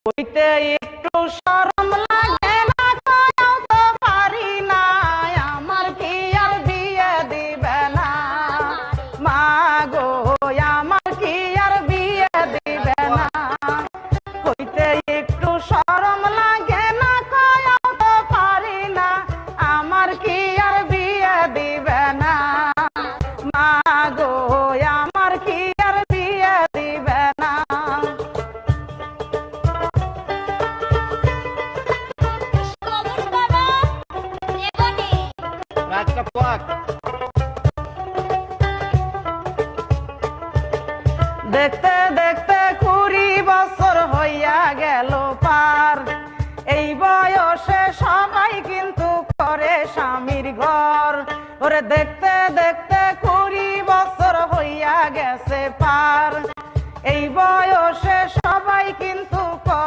হইতে একটু শরম লাগে না, কইও তো পারি না, আমার কি আর বিয়ে দিবে না। মা গো আমার কি আর বিয়ে দিবে না। হইতে একটু শরম লাগে না, কইও তো পারি না, আমার কি আর বিয়ে দিবে না। মা গো আমার কি আর বিয়ে দিবে না। দেখতে দেখতে 20 বছর হইয়া গেল পার, এই বয়সে সবাই কিন্তু করে স্বামীর ঘর। ওরে দেখতে দেখতে 20 বছর হইয়া গেছে পার, এই বয়সে সবাই কিন্তু করে